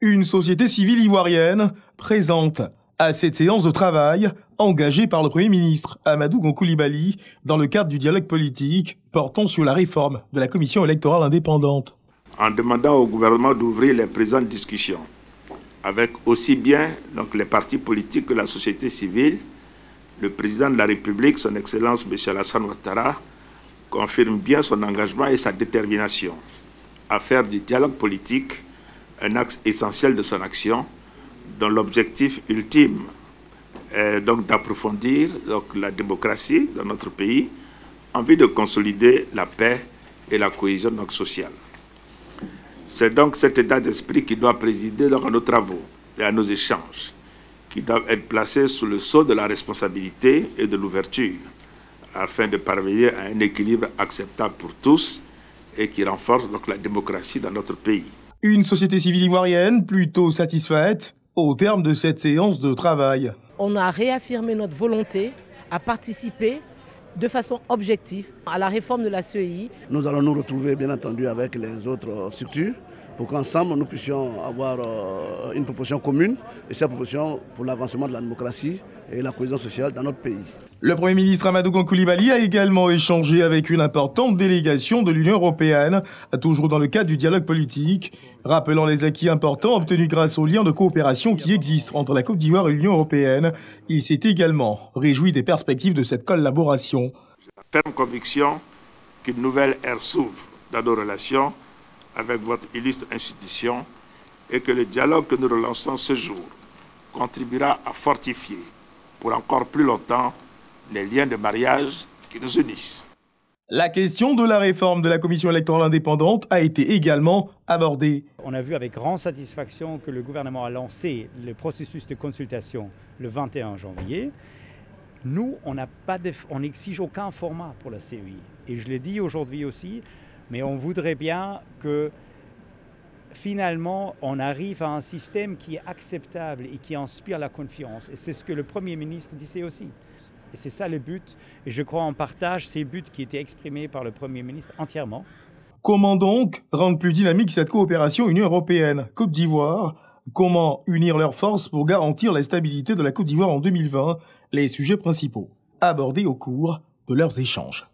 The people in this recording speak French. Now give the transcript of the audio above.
Une société civile ivoirienne présente à cette séance de travail engagée par le Premier ministre Amadou Gon Coulibaly dans le cadre du dialogue politique portant sur la réforme de la commission électorale indépendante. En demandant au gouvernement d'ouvrir les présentes discussions avec aussi bien les partis politiques que la société civile, le président de la République, son Excellence M. Alassane Ouattara, confirme bien son engagement et sa détermination à faire du dialogue politique un axe essentiel de son action, dont l'objectif ultime est donc d'approfondir la démocratie dans notre pays en vue de consolider la paix et la cohésion sociale. C'est donc cet état d'esprit qui doit présider à nos travaux et à nos échanges, qui doivent être placés sous le sceau de la responsabilité et de l'ouverture, afin de parvenir à un équilibre acceptable pour tous et qui renforce la démocratie dans notre pays. Une société civile ivoirienne plutôt satisfaite au terme de cette séance de travail. On a réaffirmé notre volonté à participer de façon objective à la réforme de la CEI. Nous allons nous retrouver bien entendu avec les autres structures pour qu'ensemble nous puissions avoir une proposition commune et cette proposition pour l'avancement de la démocratie et la cohésion sociale dans notre pays. Le Premier ministre Amadou Gon Coulibaly a également échangé avec une importante délégation de l'Union européenne, toujours dans le cadre du dialogue politique, rappelant les acquis importants obtenus grâce aux liens de coopération qui existent entre la Côte d'Ivoire et l'Union européenne. Il s'est également réjoui des perspectives de cette collaboration. J'ai la ferme conviction qu'une nouvelle ère s'ouvre dans nos relations avec votre illustre institution et que le dialogue que nous relançons ce jour contribuera à fortifier pour encore plus longtemps les liens de mariage qui nous unissent. La question de la réforme de la commission électorale indépendante a été également abordée. On a vu avec grande satisfaction que le gouvernement a lancé le processus de consultation le 21 janvier. Nous, on n'exige aucun format pour la CEI. Et je l'ai dit aujourd'hui aussi, mais on voudrait bien que finalement on arrive à un système qui est acceptable et qui inspire la confiance. Et c'est ce que le Premier ministre disait aussi. Et c'est ça le but. Et je crois qu'on partage ces buts qui étaient exprimés par le Premier ministre entièrement. Comment donc rendre plus dynamique cette coopération Union européenne-Côte d'Ivoire? Comment unir leurs forces pour garantir la stabilité de la Côte d'Ivoire en 2020? Les sujets principaux abordés au cours de leurs échanges.